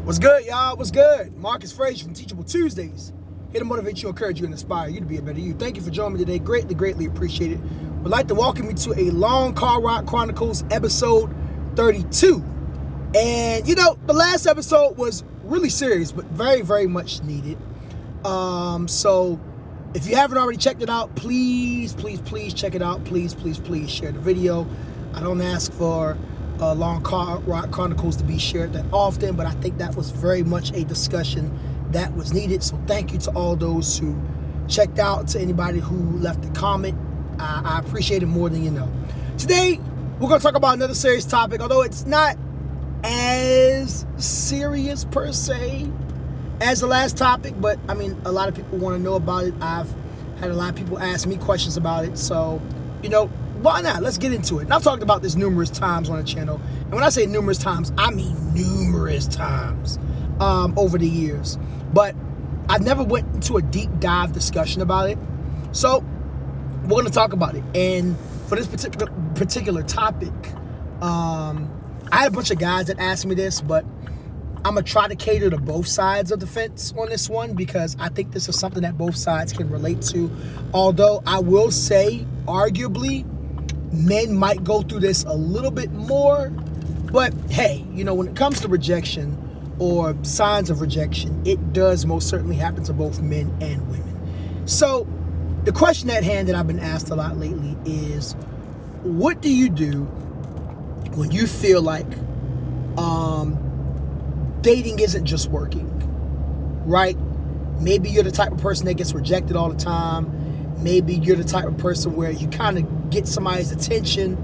What's good, y'all? What's good? Marcus Frazier from Teachable Tuesdays. Here to motivate you, encourage you, and inspire you to be a better you. Thank you for joining me today. Greatly appreciate it. Would like to welcome you to a Long Car Chronicles episode 32. And, the last episode was really serious, but very much needed. So if you haven't already checked it out, please check it out. Please share the video. I don't ask for Long Car Chronicles to be shared that often, but I think that was very much a discussion that was needed. So thank you to all those who checked out, to anybody who left a comment. I appreciate it more than you know. Today, we're going to talk about another serious topic, although it's not as serious per se as the last topic, but I mean, a lot of people want to know about it. I've had a lot of people ask me questions about it, so, why not? Let's get into it. And I've talked about this numerous times on the channel. And when I say numerous times, I mean numerous times over the years. But I've never went into a deep dive discussion about it. So we're going to talk about it. And for this particular topic, I had a bunch of guys that asked me this, but I'm going to try to cater to both sides of the fence on this one, because I think this is something that both sides can relate to. Although I will say, arguably, men might go through this a little bit more. But hey, when it comes to rejection or signs of rejection, it does most certainly happen to both men and women. So the question at hand that I've been asked a lot lately is, what do you do when you feel like dating isn't just working, right? Maybe you're the type of person that gets rejected all the time. Maybe you're the type of person where you kind of get somebody's attention,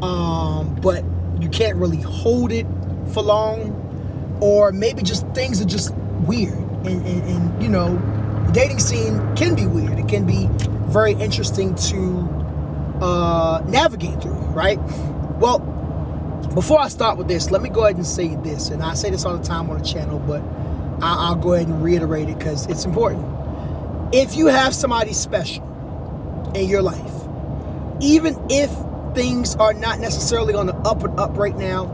but you can't really hold it for long. Or maybe just things are just weird. And the dating scene can be weird. It can be very interesting to navigate through, right? Well, before I start with this, let me go ahead and say this. And I say this all the time on the channel, but I'll go ahead and reiterate it because it's important. If you have somebody special in your life, even if things are not necessarily on the up and up right now,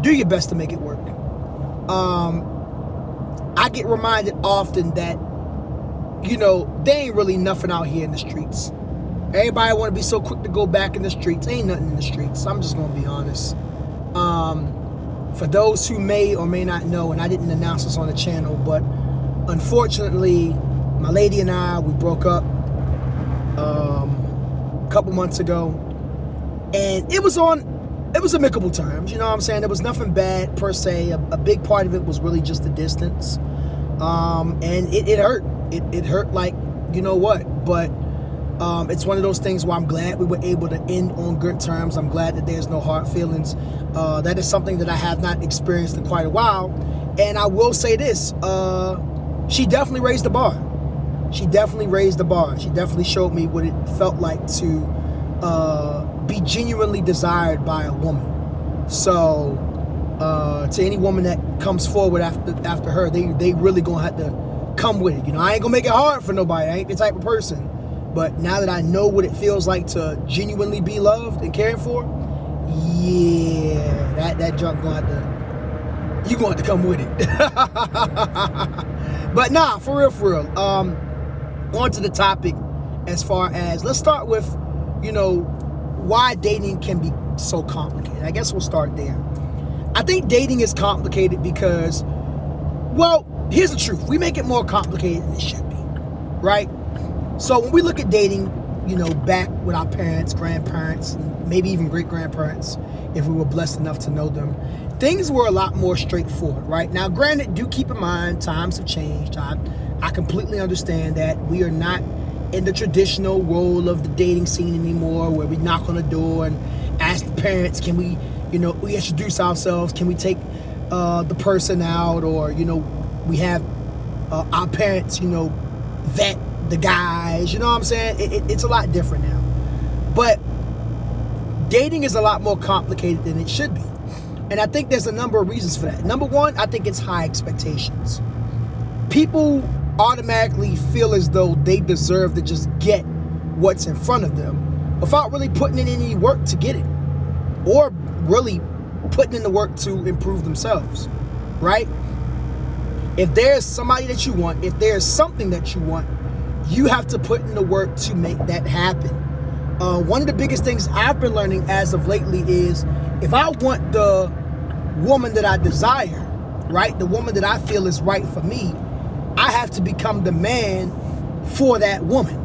do your best to make it work. I get reminded often that, there ain't really nothing out here in the streets. Everybody want to be so quick to go back in the streets. Ain't nothing in the streets. I'm just going to be honest. For those who may or may not know, and I didn't announce this on the channel, but unfortunately, my lady and I, we broke up a couple months ago, and it was amicable terms. You know what I'm saying? There was nothing bad per se. A big part of it was really just the distance, and it hurt. It hurt like what, but it's one of those things where I'm glad we were able to end on good terms. I'm glad that there's no hard feelings. That is something that I have not experienced in quite a while, and I will say this: she definitely raised the bar. She definitely showed me what it felt like to be genuinely desired by a woman. So to any woman that comes forward after her, they really gonna have to come with it. I ain't gonna make it hard for nobody. I ain't the type of person. But now that I know what it feels like to genuinely be loved and cared for, yeah, that junk gonna have to, you gonna have to come with it. But nah, for real. On to the topic, as far as, let's start with, why dating can be so complicated. I guess we'll start there. I think dating is complicated because, well, here's the truth. We make it more complicated than it should be, right? So when we look at dating, back with our parents, grandparents, maybe even great-grandparents, if we were blessed enough to know them, things were a lot more straightforward, right? Now, granted, do keep in mind, times have changed. I completely understand that we are not in the traditional role of the dating scene anymore, where we knock on the door and ask the parents, can we, we introduce ourselves, can we take the person out, or, we have our parents, vet the guys, you know what I'm saying? It's a lot different now. But dating is a lot more complicated than it should be. And I think there's a number of reasons for that. Number one, I think it's high expectations. People automatically feel as though they deserve to just get what's in front of them without really putting in any work to get it, or really putting in the work to improve themselves, right? If there's somebody that you want, if there's something that you want, you have to put in the work to make that happen. One of the biggest things I've been learning as of lately is if I want the woman that I desire, right, the woman that I feel is right for me, I have to become the man for that woman,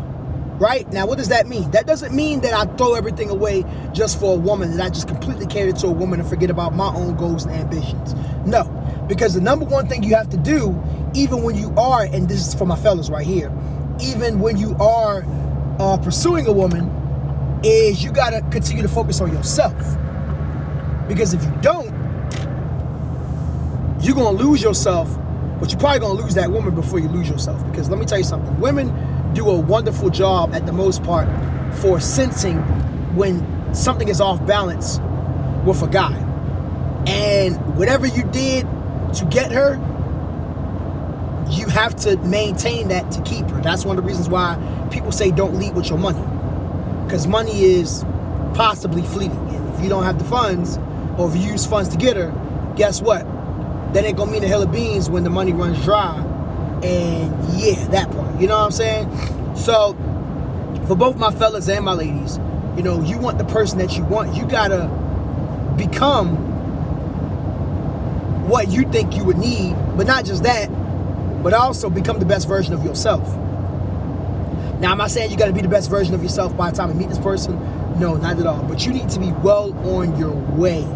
right? Now, what does that mean? That doesn't mean that I throw everything away just for a woman, that I just completely cater to a woman and forget about my own goals and ambitions. No, because the number one thing you have to do, even when you are, and this is for my fellas right here, even when you are pursuing a woman, is you got to continue to focus on yourself. Because if you don't, you're going to lose yourself, but you're probably going to lose that woman before you lose yourself. Because let me tell you something, women do a wonderful job at the most part for sensing when something is off balance with a guy. And whatever you did to get her, you have to maintain that to keep her. That's one of the reasons why people say don't lead with your money. Because money is possibly fleeting. And if you don't have the funds, or if you use funds to get her, guess what? That ain't gonna mean a hill of beans when the money runs dry. And yeah, that part. You know what I'm saying? So, for both my fellas and my ladies, you know, you want the person that you want. You gotta become what you think you would need. But not just that, but also become the best version of yourself. Now, I'm not saying you got to be the best version of yourself by the time you meet this person. No, not at all. But you need to be well on your way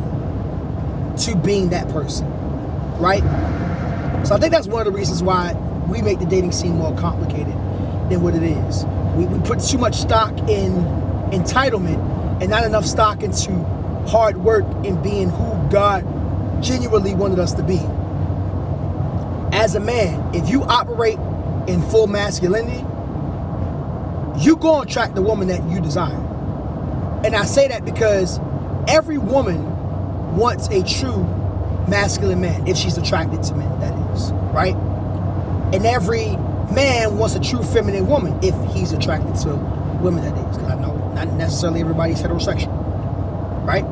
to being that person, right? So I think that's one of the reasons why we make the dating scene more complicated than what it is. We put too much stock in entitlement and not enough stock into hard work and being who God genuinely wanted us to be. As a man, if you operate in full masculinity, you go and attract the woman that you desire. And I say that because every woman wants a true masculine man, if she's attracted to men, that is, right? And every man wants a true feminine woman, if he's attracted to women, that is. Because I know not necessarily everybody's heterosexual, right?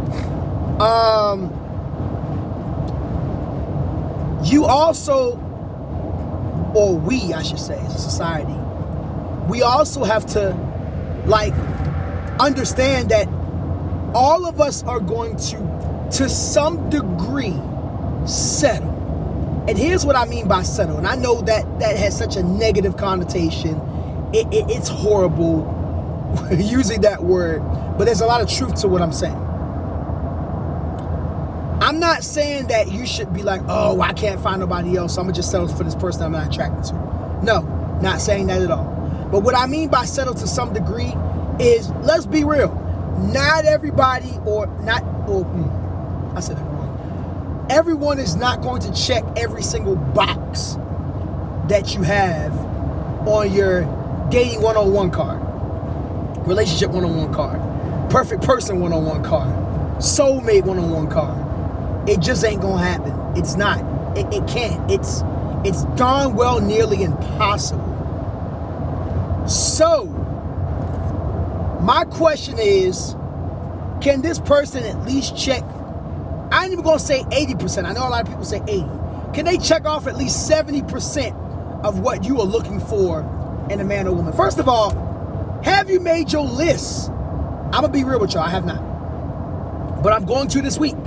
You also, or we, I should say, as a society, we also have to, like, understand that all of us are going to some degree, settle. And here's what I mean by settle. And I know that has such a negative connotation. It's horrible using that word, but there's a lot of truth to what I'm saying. I'm not saying that you should be like, oh, I can't find nobody else, so I'm going to just settle for this person I'm not attracted to. No, not saying that at all. But what I mean by settle to some degree is, let's be real. Not everybody, I said that wrong. Everyone is not going to check every single box that you have on your dating 101 card, relationship 101 card, perfect person 101 card, soulmate 101 card. It just ain't gonna happen. It's not. It can't. It's darn well nearly impossible. So, my question is, can this person at least check, I ain't even gonna say 80%. I know a lot of people say 80. Can they check off at least 70% of what you are looking for in a man or woman? First of all, have you made your list? I'm gonna be real with y'all, I have not. But I'm going to this week.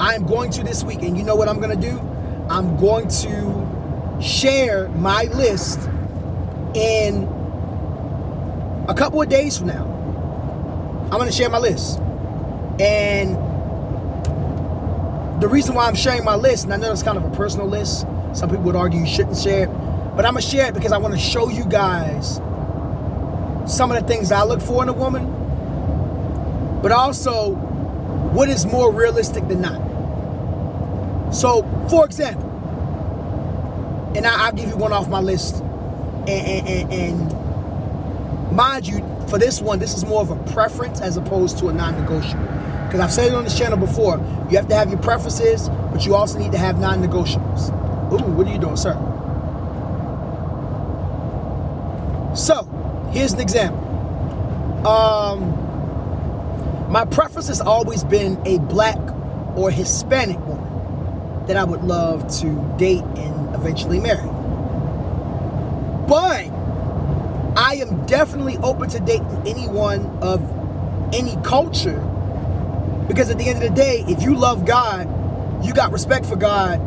I'm going to this week, and you know what I'm gonna do? I'm going to share my list in a couple of days from now. I'm gonna share my list. And the reason why I'm sharing my list, and I know it's kind of a personal list, some people would argue you shouldn't share it, but I'm gonna share it because I want to show you guys some of the things I look for in a woman, but also what is more realistic than not. So, for example, and I'll give you one off my list, and mind you, for this one, this is more of a preference as opposed to a non-negotiable. Because I've said it on this channel before, you have to have your preferences, but you also need to have non-negotiables. Ooh, what are you doing, sir? So, here's an example. My preference has always been a black or Hispanic woman that I would love to date and eventually marry. But I am definitely open to dating anyone of any culture, because at the end of the day, if you love God, you got respect for God,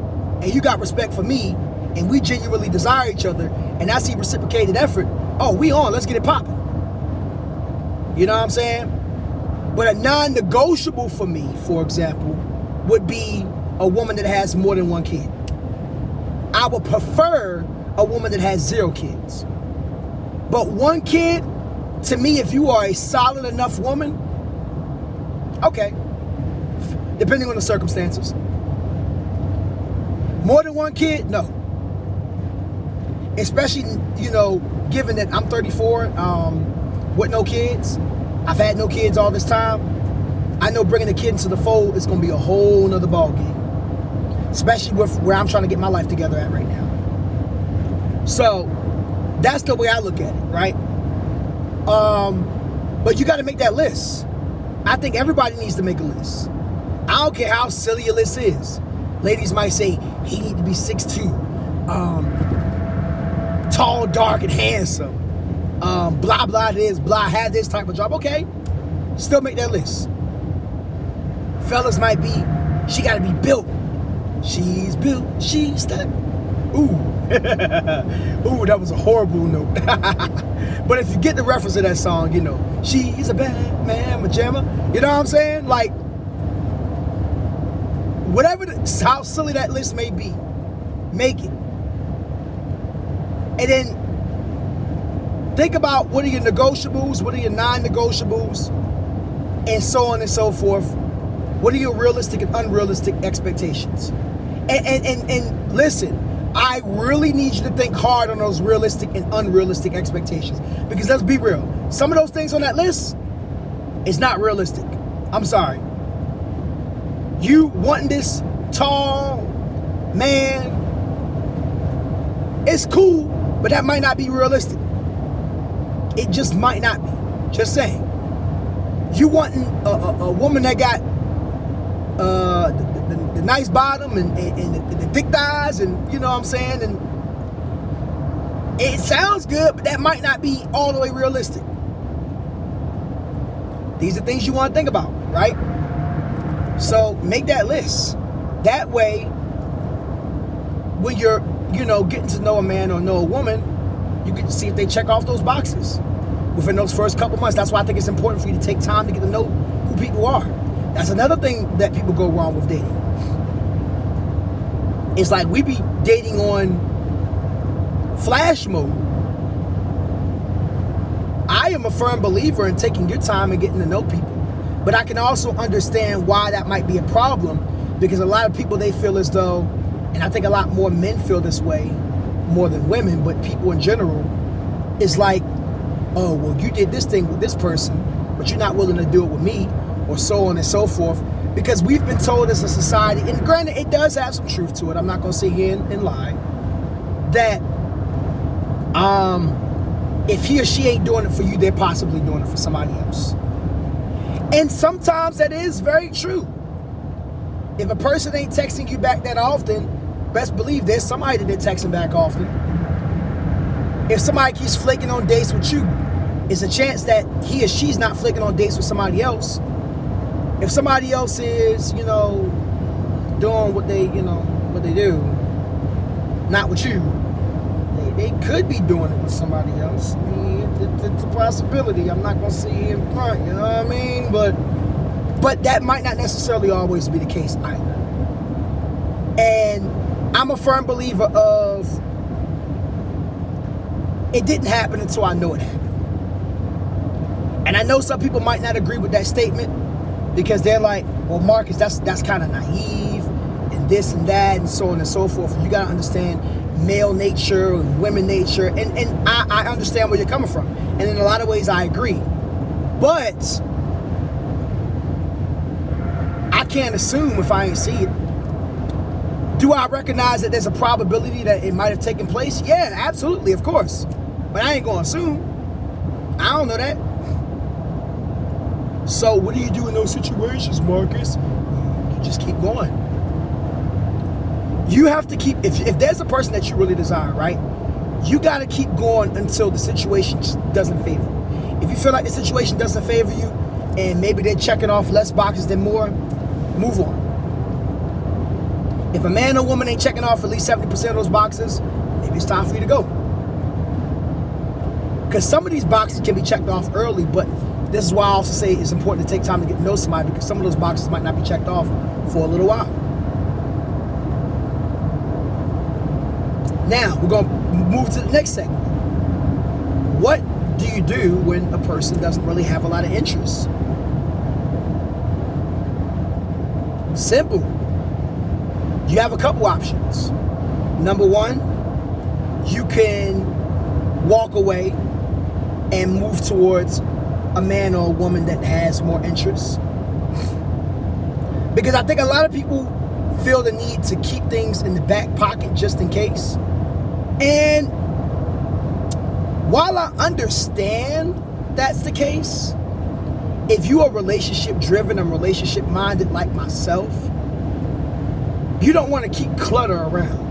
and you got respect for me, and we genuinely desire each other, and I see reciprocated effort, oh, we on, let's get it popping. You know what I'm saying? But a non-negotiable for me, for example, would be a woman that has more than one kid. I would prefer a woman that has 0 kids. But 1 kid, to me, if you are a solid enough woman, okay, depending on the circumstances. More than 1 kid, no. Especially, given that I'm 34, with no kids. I've had no kids all this time. I know bringing a kid into the fold is going to be a whole nother ballgame. Especially with where I'm trying to get my life together at right now. So, that's the way I look at it, right? But you got to make that list. I think everybody needs to make a list. I don't care how silly your list is. Ladies might say, he need to be 6'2", tall, dark, and handsome. Blah, blah, this, blah, have this type of job. Okay, still make that list. Fellas might be, she got to be built. She's built, she's that. Ooh. Ooh, that was a horrible note. But if you get the reference of that song, she's a bad man, pajama. You know what I'm saying? Like, how silly that list may be, make it. And then think about what are your negotiables, what are your non-negotiables, and so on and so forth. What are your realistic and unrealistic expectations? And listen, I really need you to think hard on those realistic and unrealistic expectations. Because let's be real, some of those things on that list is not realistic. I'm sorry. You wanting this tall man, it's cool, but that might not be realistic. It just might not be. Just saying. You wanting a woman that got the nice bottom and the thick thighs, and you know what I'm saying, and it sounds good, but that might not be all the way realistic. These are things you want to think about, right? So make that list. That way, when you're, getting to know a man or know a woman, you get to see if they check off those boxes within those first couple months. That's why I think it's important for you to take time to get to know who people are. That's another thing that people go wrong with dating. It's like we be dating on flash mode. I am a firm believer in taking your time and getting to know people. But I can also understand why that might be a problem, because a lot of people, they feel as though, and I think a lot more men feel this way more than women, but people in general, it's like, oh, well, you did this thing with this person, but you're not willing to do it with me, or so on and so forth. Because we've been told as a society, and granted, it does have some truth to it, I'm not going to sit here and lie, that if he or she ain't doing it for you, they're possibly doing it for somebody else. And sometimes that is very true. If a person ain't texting you back that often, best believe there's somebody that they're texting back often. If somebody keeps flaking on dates with you, it's a chance that he or she's not flaking on dates with somebody else. If somebody else is, doing what they do, not with you, they could be doing it with somebody else. I mean, it's a possibility. I'm not going to sit here in front, you know what I mean? But that might not necessarily always be the case either. And I'm a firm believer of, it didn't happen until I know it happened. And I know some people might not agree with that statement, because they're like, well, Marcus, that's kind of naive, and this and that, and so on and so forth. You got to understand male nature and women nature, and I understand where you're coming from. And in a lot of ways, I agree. But I can't assume if I ain't see it. Do I recognize that there's a probability that it might have taken place? Yeah, absolutely, of course. But I ain't going to assume. I don't know that. So what do you do in those situations, Marcus? You just keep going. You have to keep, if there's a person that you really desire, right? You got to keep going until the situation just doesn't favor you. If you feel like the situation doesn't favor you and maybe they're checking off less boxes than more, move on. If a man or woman ain't checking off at least 70% of those boxes, maybe it's time for you to go. Because some of these boxes can be checked off early, but this is why I also say it's important to take time to get to know somebody, because some of those boxes might not be checked off for a little while. Now, we're going to move to the next segment. What do you do when a person doesn't really have a lot of interest? Simple. You have a couple options. Number one, you can walk away and move towards a man or a woman that has more interest. Because I think a lot of people feel the need to keep things in the back pocket just in case. And while I understand that's the case, if you are relationship driven and relationship minded like myself, you don't want to keep clutter around.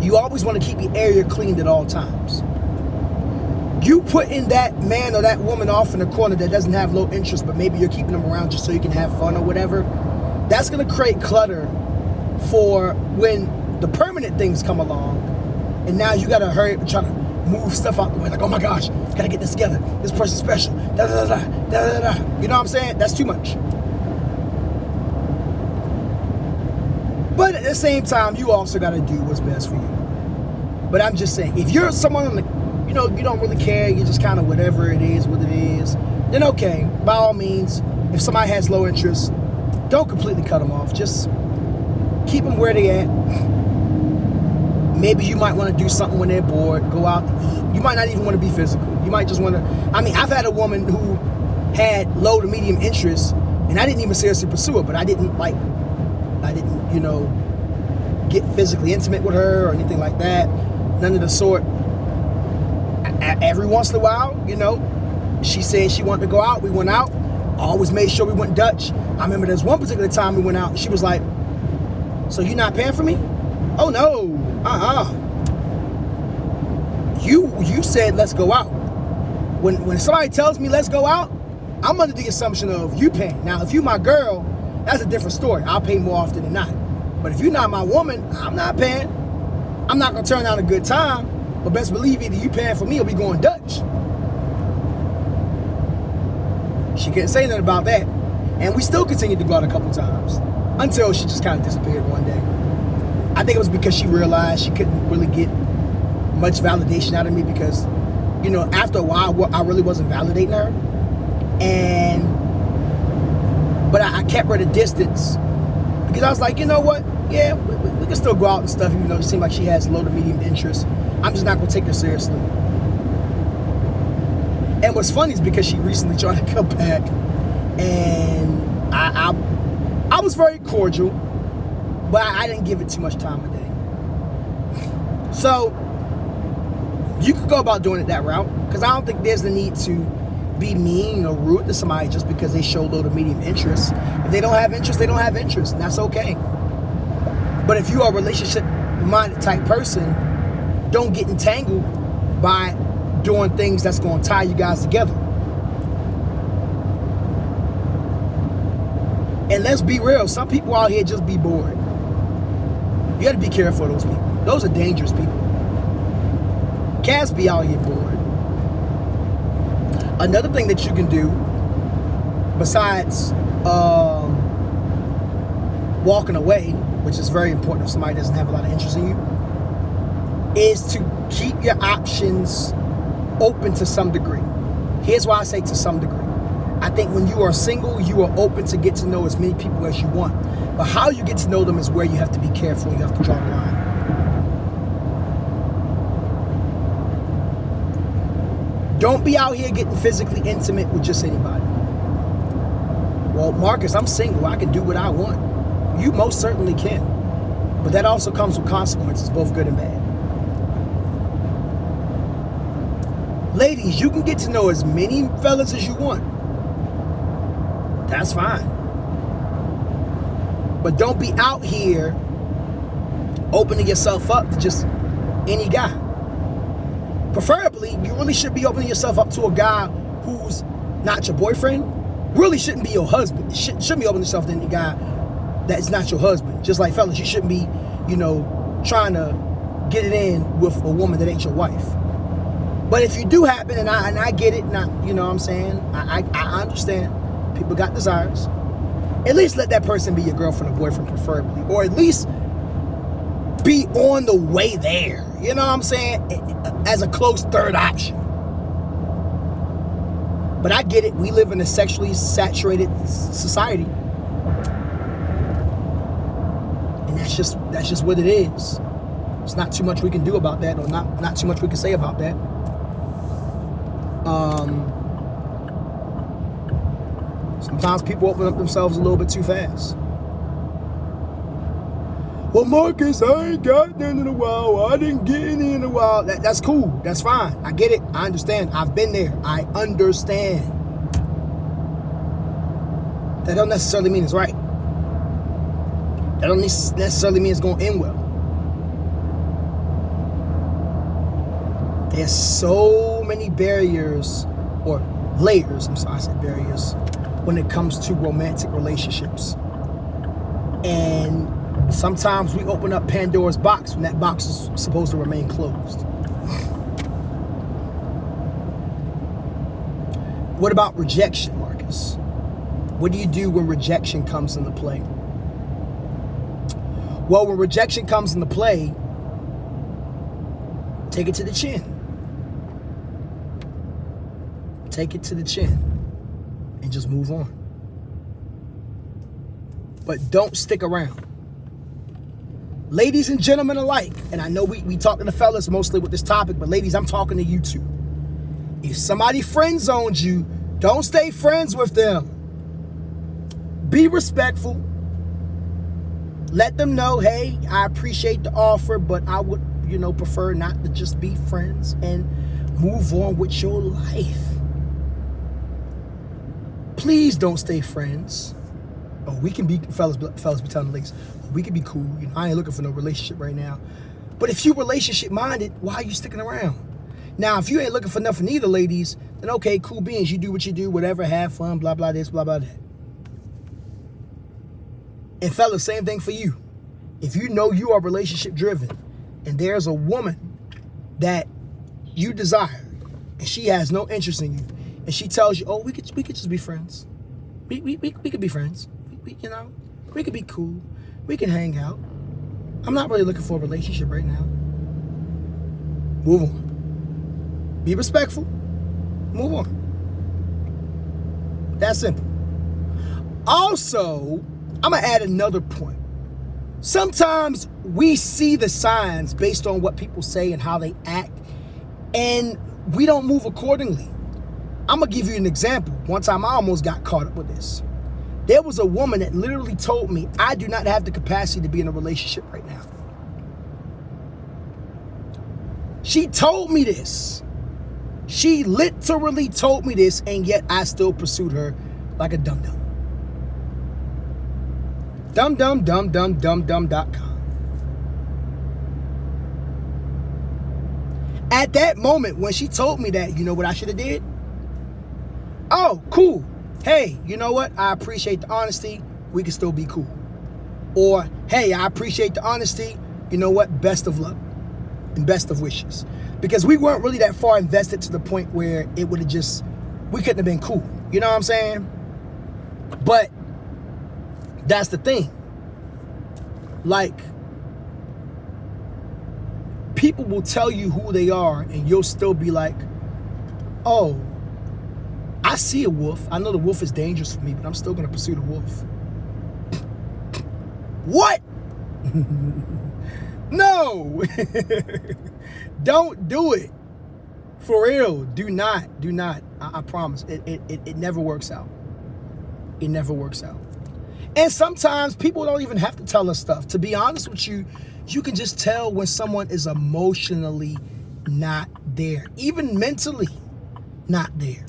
You always want to keep your area cleaned at all times. You putting that man or that woman off in a corner that doesn't have low interest, but maybe you're keeping them around just so you can have fun or whatever, that's going to create clutter for when the permanent things come along. And now you got to hurry up trying to move stuff out the way. Like, oh my gosh, got to get this together. This person's special. Da, da, da, da, da, da. You know what I'm saying? That's too much. But at the same time, you also got to do what's best for you. But I'm just saying, if you're someone on the, you don't really care, you just kind of whatever it is, what it is, then okay, by all means, if somebody has low interest, don't completely cut them off. Just keep them where they at. Maybe you might want to do something when they're bored, go out to eat. You might not even want to be physical. You might just want to, I've had a woman who had low to medium interest, and I didn't even seriously pursue her, but I didn't, get physically intimate with her or anything like that. None of the sort. Every once in a while, she said she wanted to go out. We went out. I always made sure we went Dutch. I remember there's one particular time we went out, and she was like, so you not paying for me? Oh, no. You said let's go out. When somebody tells me let's go out, I'm under the assumption of you paying. Now, if you my girl, that's a different story. I'll pay more often than not. But if you're not my woman, I'm not paying. I'm not going to turn down a good time. But best believe either you paying for me or we going Dutch. She couldn't say nothing about that. And we still continued to go out a couple times until she just kind of disappeared one day. I think it was because she realized she couldn't really get much validation out of me because, after a while, I really wasn't validating her. But I kept her at a distance because I was like, you know what? Yeah, we can still go out and stuff, even though it seemed like she has low to medium interest. I'm just not going to take her seriously. And what's funny is because she recently tried to come back, and I was very cordial, but I didn't give it too much time of day. So you could go about doing it that route, because I don't think there's the need to be mean or rude to somebody just because they show low to medium interest. If they don't have interest, they don't have interest, and that's okay. But if you are a relationship-minded type person, don't get entangled by doing things that's going to tie you guys together. And let's be real, some people out here just be bored. You got to be careful of those people. Those are dangerous people. Cats be out here bored. Another thing that you can do, besides walking away, which is very important if somebody doesn't have a lot of interest in you, is to keep your options open to some degree. Here's why I say to some degree. I think when you are single, you are open to get to know as many people as you want. But how you get to know them is where you have to be careful. You have to draw the line. Don't be out here getting physically intimate with just anybody. Well, Marcus, I'm single. I can do what I want. You most certainly can. But that also comes with consequences, both good and bad. Ladies, you can get to know as many fellas as you want. That's fine. But don't be out here opening yourself up to just any guy. Preferably, you really should be opening yourself up to a guy who's not your boyfriend. Really shouldn't be your husband. Shouldn't be opening yourself to any guy that's not your husband. Just like fellas, you shouldn't be, trying to get it in with a woman that ain't your wife. But if you do happen, and I get it, you know what I'm saying? I understand. People got desires. At least let that person be your girlfriend or boyfriend, preferably. Or at least be on the way there. You know what I'm saying? As a close third option. But I get it. We live in a sexually saturated society. And that's just what it is. There's not too much we can do about that, or not too much we can say about that. Sometimes people open up themselves a little bit too fast. Well, Marcus, I ain't got none in a while. I didn't get any in a while. That's cool. That's fine. I get it. I understand. I've been there. I understand. That don't necessarily mean it's right. That don't necessarily mean it's going to end well. There's so many barriers, or layers, I said barriers, when it comes to romantic relationships. And sometimes we open up Pandora's box when that box is supposed to remain closed. What about rejection, Marcus? What do you do when rejection comes into play? Well, when rejection comes into play, take it to the chin. Take it to the chin and just move on. But don't stick around. Ladies and gentlemen alike, and I know we talk to the fellas mostly with this topic, but ladies, I'm talking to you too. If somebody friend zones you, don't stay friends with them. Be respectful. Let them know, hey, I appreciate the offer, but I would, prefer not to just be friends, and move on with your life. Please don't stay friends. Oh, we can be, fellas be telling the ladies, we can be cool. I ain't looking for no relationship right now. But if you relationship minded, why are you sticking around? Now, if you ain't looking for nothing either, ladies, then okay, cool beans. You do what you do, whatever, have fun, blah, blah, this, blah, blah, that. And fellas, same thing for you. If you know you are relationship driven and there's a woman that you desire and she has no interest in you, and she tells you, oh, we could just be friends. We could be friends. We could be cool. We can hang out. I'm not really looking for a relationship right now. Move on. Be respectful. Move on. That's simple. Also, I'm going to add another point. Sometimes we see the signs based on what people say and how they act, and we don't move accordingly. I'm going to give you an example. One time I almost got caught up with this. There was a woman that literally told me, I do not have the capacity to be in a relationship right now. She told me this. She literally told me this, and yet I still pursued her like a dum-dum. Dum-dum-dum-dum-dum-dum.com. At that moment, when she told me that, you know what I should have did? Oh, cool. Hey, you know what? I appreciate the honesty. We can still be cool. Or, hey, I appreciate the honesty. You know what? Best of luck and best of wishes. Because we weren't really that far invested to the point where it would have just, we couldn't have been cool. You know what I'm saying? But that's the thing. Like, people will tell you who they are and you'll still be like, oh, I see a wolf. I know the wolf is dangerous for me, but I'm still going to pursue the wolf. What? No. Don't do it. For real. Do not. I promise. It never works out. It never works out. And sometimes people don't even have to tell us stuff. To be honest with you, you can just tell when someone is emotionally not there. Even mentally not there.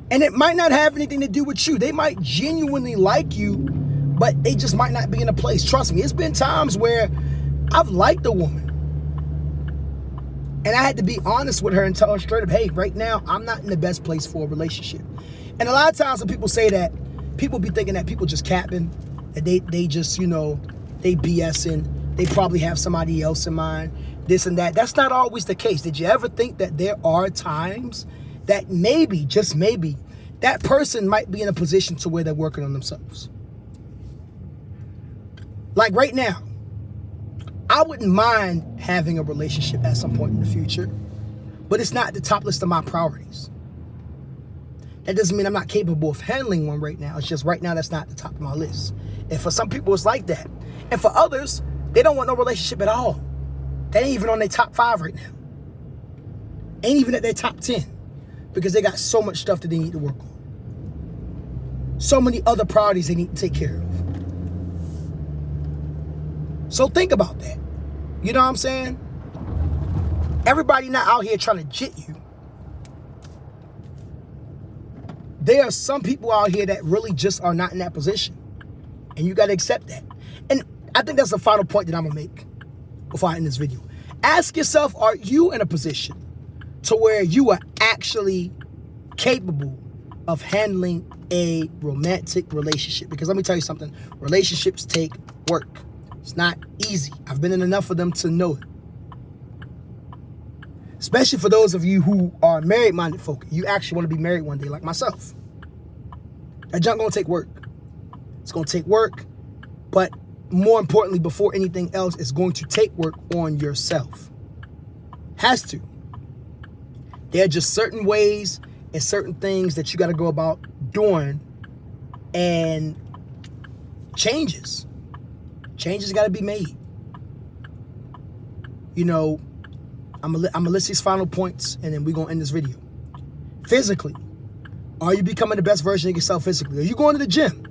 And it might not have anything to do with you. They might genuinely like you, but they just might not be in a place. Trust me, it's been times where I've liked a woman. And I had to be honest with her and tell her straight up, hey, right now, I'm not in the best place for a relationship. And a lot of times when people say that, people be thinking that people just capping, that they just, they BSing, they probably have somebody else in mind, this and that. That's not always the case. Did you ever think that there are times that maybe, just maybe, that person might be in a position to where they're working on themselves? Like right now, I wouldn't mind having a relationship at some point in the future, but it's not the top list of my priorities. That doesn't mean I'm not capable of handling one right now. It's just right now that's not the top of my list. And for some people, it's like that. And for others, they don't want no relationship at all. They ain't even on their top 5 right now. Ain't even at their top 10 because they got so much stuff that they need to work on. So many other priorities they need to take care of. So think about that. You know what I'm saying? Everybody not out here trying to jit you. There are some people out here that really just are not in that position. And you got to accept that. And I think that's the final point that I'm going to make before I end this video. Ask yourself, are you in a position to where you are actually capable of handling a romantic relationship? Because let me tell you something. Relationships take work. It's not easy. I've been in enough of them to know it. Especially for those of you who are married-minded folk. You actually want to be married one day like myself. That junk gonna take work. It's gonna take work, but more importantly, before anything else, it's going to take work on yourself. Has to. There are just certain ways and certain things that you got to go about doing, and changes got to be made. I'm gonna list these final points, and then we're gonna end this video. Physically, are you becoming the best version of yourself physically? Are you going to the gym?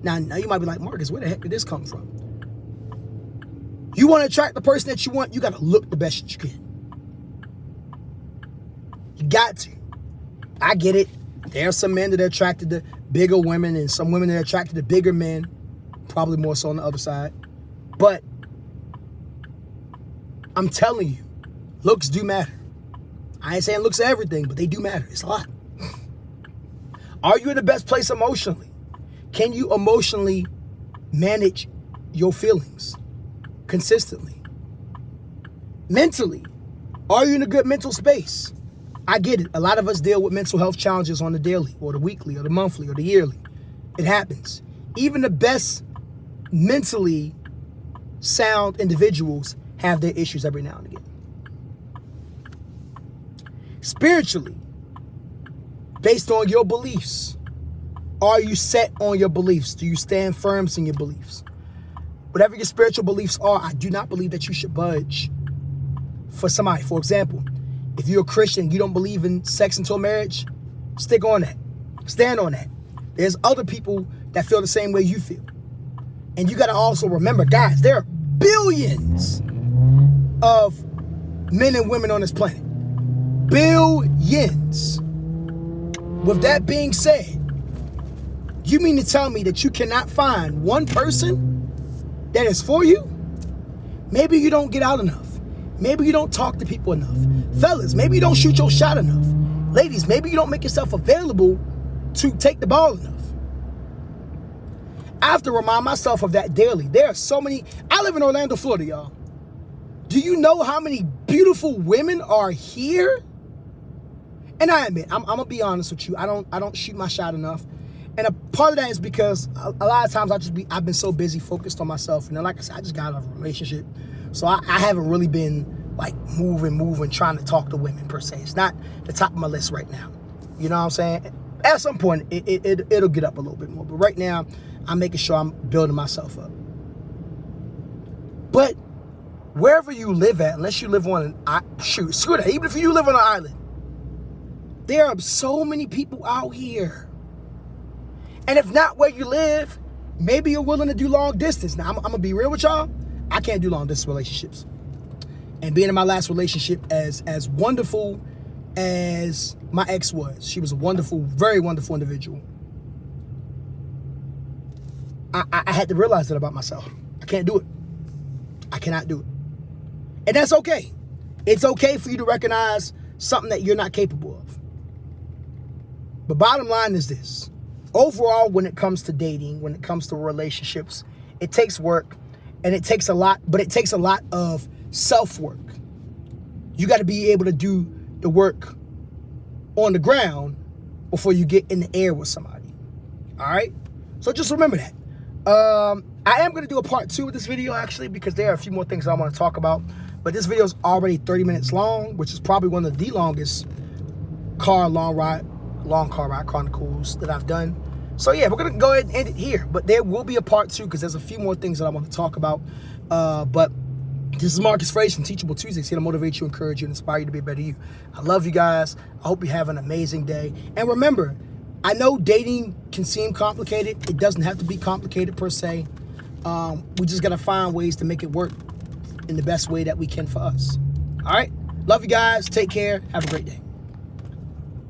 Now you might be like, Marcus, where the heck did this come from? You want to attract the person that you want, you got to look the best that you can. You got to. I get it. There are some men that are attracted to bigger women, and some women that are attracted to bigger men, probably more so on the other side. But I'm telling you, looks do matter. I ain't saying looks are everything, but they do matter. It's a lot. Are you in the best place emotionally? Can you emotionally manage your feelings consistently? Mentally, are you in a good mental space? I get it. A lot of us deal with mental health challenges on the daily or the weekly or the monthly or the yearly. It happens. Even the best mentally sound individuals have their issues every now and again. Spiritually, based on your beliefs, are you set on your beliefs? Do you stand firm in your beliefs? Whatever your spiritual beliefs are, I do not believe that you should budge for somebody. For example, if you're a Christian, you don't believe in sex until marriage, stick on that. Stand on that. There's other people that feel the same way you feel. And you got to also remember, guys, there are billions of men and women on this planet. Billions. With that being said, you mean to tell me that you cannot find one person that is for you? Maybe you don't get out enough. Maybe you don't talk to people enough. Fellas, maybe you don't shoot your shot enough. Ladies, maybe you don't make yourself available to take the ball enough. I have to remind myself of that daily. There are so many. I live in Orlando, Florida, y'all. Do you know how many beautiful women are here? And I admit, I'm gonna be honest with you. I don't shoot my shot enough. And a part of that is because a lot of times I've been so busy focused on myself. And like I said, I just got out of a relationship. So I haven't really been like moving, trying to talk to women per se. It's not the top of my list right now. You know what I'm saying? At some point, it'll get up a little bit more. But right now, I'm making sure I'm building myself up. But wherever you live at, unless you live on screw that. Even if you live on an island, there are so many people out here. And if not where you live, maybe you're willing to do long distance. Now, I'm going to be real with y'all. I can't do long distance relationships. And being in my last relationship, as wonderful as my ex was, she was a wonderful, very wonderful individual. I had to realize that about myself. I can't do it. I cannot do it. And that's okay. It's okay for you to recognize something that you're not capable of. But bottom line is this. Overall, when it comes to dating, when it comes to relationships, it takes work and it takes a lot, but it takes a lot of self-work. You got to be able to do the work on the ground before you get in the air with somebody. All right? So just remember that. I am going to do a part 2 of this video, actually, because there are a few more things I want to talk about. But this video is already 30 minutes long, which is probably one of the longest long car ride chronicles that I've done. So yeah, we're going to go ahead and end it here. But there will be a part 2 because there's a few more things that I want to talk about. But this is Marcus Frazier from Teachable Tuesdays, here to motivate you, encourage you, and inspire you to be a better you. I love you guys. I hope you have an amazing day. And remember, I know dating can seem complicated. It doesn't have to be complicated per se. We just got to find ways to make it work in the best way that we can for us. All right? Love you guys. Take care. Have a great day.